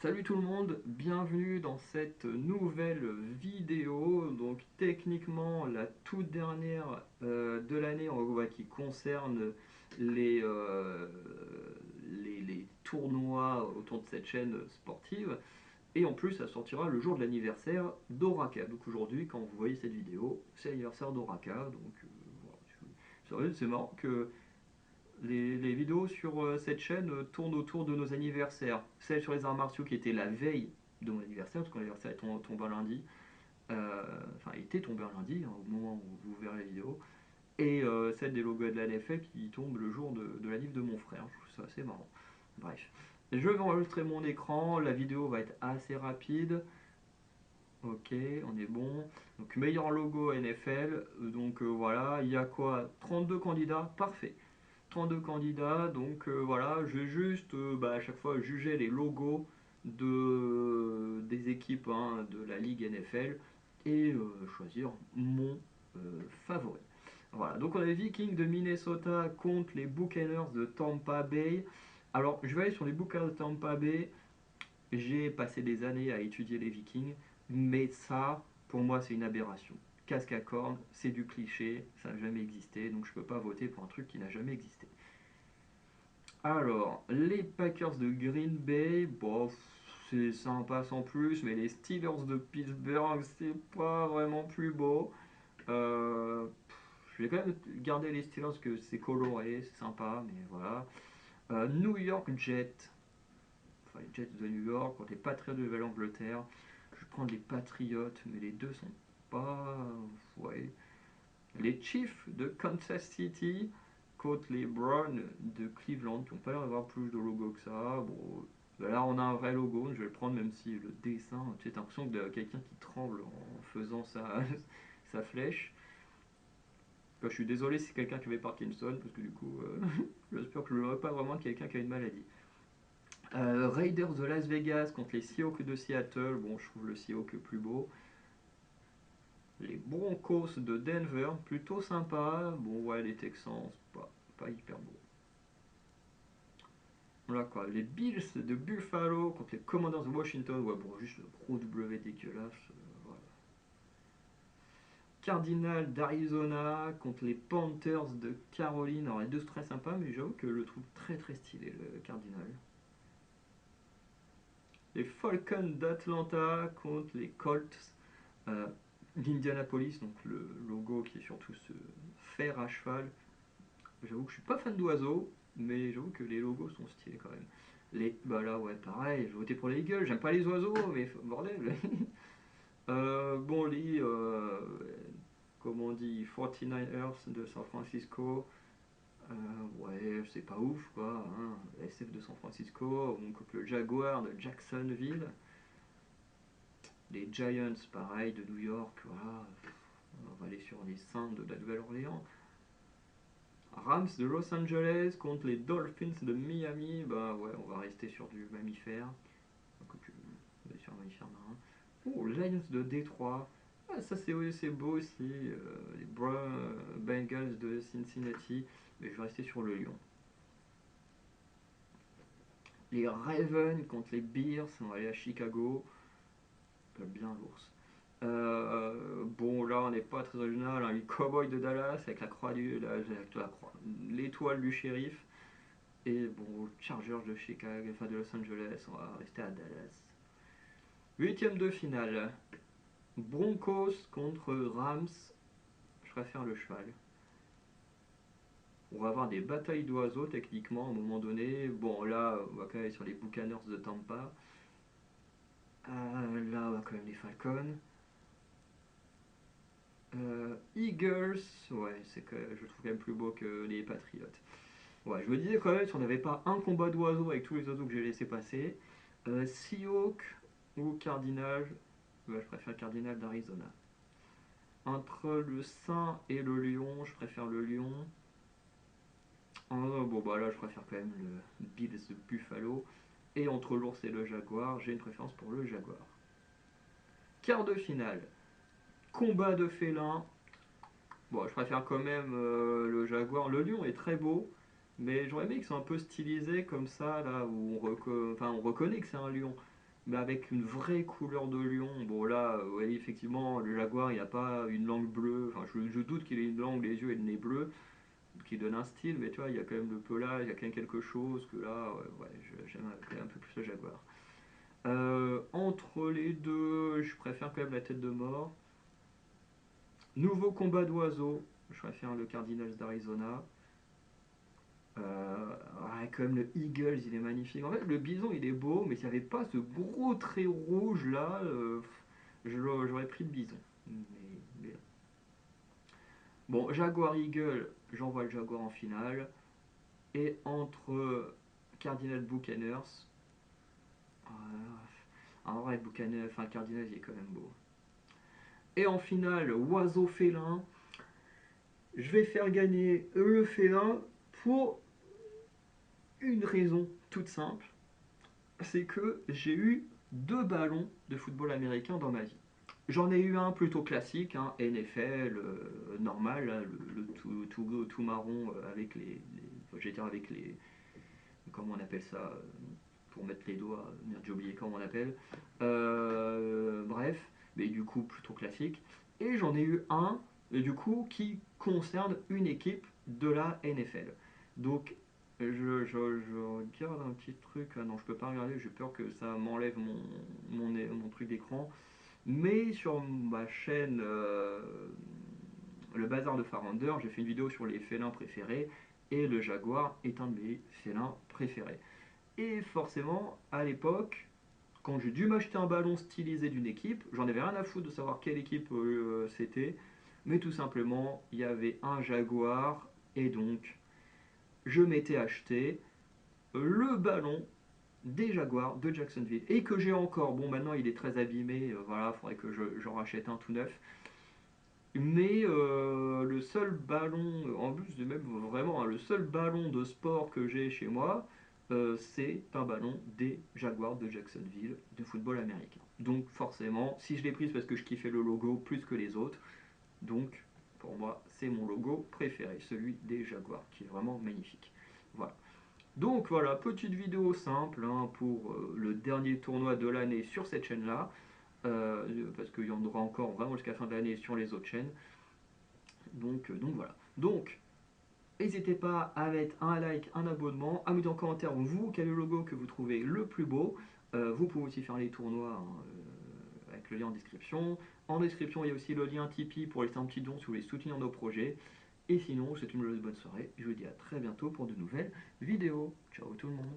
Salut tout le monde, bienvenue dans cette nouvelle vidéo. Donc techniquement la toute dernière de l'année qui concerne les, euh, les tournois autour de cette chaîne sportive. Et en plus ça sortira le jour de l'anniversaire d'Oraka. Donc aujourd'hui quand vous voyez cette vidéo, c'est l'anniversaire d'Oraka. Donc voilà, c'est marrant que les vidéos sur cette chaîne tournent autour de nos anniversaires. Celle sur les arts martiaux qui était la veille de mon anniversaire, parce que mon anniversaire est tombé un lundi. Enfin, il était tombé un lundi, hein, au moment où vous verrez la vidéo. Et celle des logos de la NFL qui tombe le jour de la livre de mon frère. Je trouve ça assez marrant. Bref. Je vais enregistrer mon écran, la vidéo va être assez rapide. Ok, on est bon. Donc meilleur logo NFL. Donc voilà, il y a quoi? 32 candidats, parfait. 32 candidats, donc voilà, je vais juste à chaque fois juger les logos des équipes hein, de la Ligue NFL et choisir mon favori. Voilà, donc on a les Vikings de Minnesota contre les Buccaneers de Tampa Bay. Alors, je vais aller sur les Buccaneers de Tampa Bay. J'ai passé des années à étudier les Vikings, mais ça, pour moi, c'est une aberration. Casque à cornes, c'est du cliché, ça n'a jamais existé, donc je ne peux pas voter pour un truc qui n'a jamais existé. Alors, les Packers de Green Bay, bon, c'est sympa sans plus, mais les Steelers de Pittsburgh, c'est pas vraiment plus beau. Euh, je vais quand même garder les Steelers parce que c'est coloré, c'est sympa, mais voilà. New York Jets, enfin les Jets de New York contre les Patriots de Nouvelle-Angleterre. Je vais prendre les Patriots, mais les deux sont pas. Ouais. Les Chiefs de Kansas City contre les Browns de Cleveland qui n'ont pas l'air d'avoir plus de logo que ça. Bon, là on a un vrai logo, je vais le prendre même si le dessin, tu as l'impression de quelqu'un qui tremble en faisant sa flèche. Je suis désolé si c'est quelqu'un qui avait Parkinson parce que du coup j'espère que je ne verrai pas vraiment quelqu'un qui a une maladie. Raiders de Las Vegas contre les Seahawks de Seattle. Bon, je trouve le Seahawk plus beau. Les Broncos de Denver, plutôt sympa. Bon, ouais, les Texans, pas hyper beau. Voilà quoi. Les Bills de Buffalo contre les Commanders de Washington. Ouais, bon, juste le gros W dégueulasse. Voilà. Cardinal d'Arizona contre les Panthers de Caroline. Alors, les deux sont très sympas, mais j'avoue que je le trouve très très stylé, le Cardinal. Les Falcons d'Atlanta contre les Colts d'Indianapolis. Donc, le logo qui est surtout ce fer à cheval. J'avoue que je suis pas fan d'oiseaux, mais j'avoue que les logos sont stylés quand même. Bah là, ouais, pareil, j'ai voté pour les Eagles, j'aime pas les oiseaux, mais bordel. Bon, comment on dit, 49ers de San Francisco, ouais, c'est pas ouf quoi, hein. SF de San Francisco, on coupe le Jaguar de Jacksonville, les Giants, pareil, de New York, voilà, on va aller sur les Saints de la Nouvelle-Orléans. Rams de Los Angeles contre les Dolphins de Miami. Bah ouais, on va rester sur du mammifère. On va sur un mammifère marin. Oh, Lions de Détroit. Ah, ça c'est beau aussi. Les Bengals de Cincinnati. Mais je vais rester sur le lion. Les Ravens contre les Bears. On va aller à Chicago. Bien l'ours. Bon, là, on n'est pas très original, hein. Les Cowboys de Dallas avec la croix l'étoile du shérif. Et bon, Chargers de Chicago, enfin de Los Angeles, on va rester à Dallas. Huitième de finale. Broncos contre Rams. Je préfère le cheval. On va avoir des batailles d'oiseaux techniquement à un moment donné. Bon, là, on va quand même aller sur les Buccaneers de Tampa. Là, on va quand même les Falcons. Eagles, ouais, je trouve quand même plus beau que les Patriots. Ouais, je me disais quand même si on n'avait pas un combat d'oiseaux avec tous les oiseaux que j'ai laissé passer. Seahawk ou Cardinal, ouais, je préfère Cardinal d'Arizona. Entre le saint et le lion, je préfère le lion. Bon bah là je préfère quand même le Bills de Buffalo. Et entre l'ours et le jaguar, j'ai une préférence pour le jaguar. Quart de finale, combat de félins. Bon, je préfère quand même le jaguar. Le lion est très beau, mais j'aurais aimé qu'ils soient un peu stylisés comme ça, là où on reconnaît que c'est un lion. mais avec une vraie couleur de lion. Bon là, ouais, effectivement, le jaguar, il n'a pas une langue bleue, enfin je doute qu'il ait une langue, les yeux et le nez bleu, qui donne un style, mais tu vois, il y a quand même le pelage, il y a quand même quelque chose que là, ouais, j'aime un peu plus le jaguar. Entre les deux, je préfère quand même la tête de mort. Nouveau combat d'oiseaux, je préfère le Cardinals d'Arizona. Ouais, quand même le Eagles, il est magnifique. En fait, le bison, il est beau, mais s'il n'y avait pas ce gros trait rouge là, j'aurais pris le bison. Mais- Bon, Jaguar Eagle, j'envoie le Jaguar en finale. Et entre Cardinals Buccaneers, en vrai, Buccaneers, enfin Cardinals, il est quand même beau. Et en finale, oiseau félin, je vais faire gagner le félin pour une raison toute simple, c'est que j'ai eu 2 ballons de football américain dans ma vie. J'en ai eu un plutôt classique, hein, NFL, normal, là, le tout marron avec j'allais dire avec les, comment on appelle ça, pour mettre les doigts, merde j'ai oublié comment on appelle. Bref, mais du coup plutôt classique. Et j'en ai eu un, du coup, qui concerne une équipe de la NFL. Donc je regarde un petit truc, ah non je peux pas regarder, j'ai peur que ça m'enlève mon truc d'écran. Mais sur ma chaîne Le Bazar de Farender, j'ai fait une vidéo sur les félins préférés et le jaguar est un de mes félins préférés. Et forcément, à l'époque, quand j'ai dû m'acheter un ballon stylisé d'une équipe, j'en avais rien à foutre de savoir quelle équipe c'était, mais tout simplement, il y avait un Jaguar, et donc je m'étais acheté le ballon des Jaguars de Jacksonville, et que j'ai encore. Bon, maintenant il est très abîmé, voilà, il faudrait que j'en rachète un tout neuf. Mais le seul ballon, en plus de même vraiment, hein, le seul ballon de sport que j'ai chez moi, c'est un ballon des Jaguars de Jacksonville de football américain. Donc forcément, si je l'ai prise parce que je kiffais le logo plus que les autres, donc pour moi c'est mon logo préféré, celui des Jaguars, qui est vraiment magnifique. Voilà. Donc voilà, petite vidéo simple hein, pour le dernier tournoi de l'année sur cette chaîne-là, parce qu'il y en aura encore vraiment jusqu'à la fin de l'année sur les autres chaînes. Donc voilà. Donc, n'hésitez pas à mettre un like, un abonnement, à me dire en commentaire vous quel est le logo que vous trouvez le plus beau. Vous pouvez aussi faire les tournois hein, avec le lien en description. En description, il y a aussi le lien Tipeee pour laisser un petit don si vous voulez soutenir nos projets. Et sinon, c'est une bonne soirée. Je vous dis à très bientôt pour de nouvelles vidéos. Ciao tout le monde.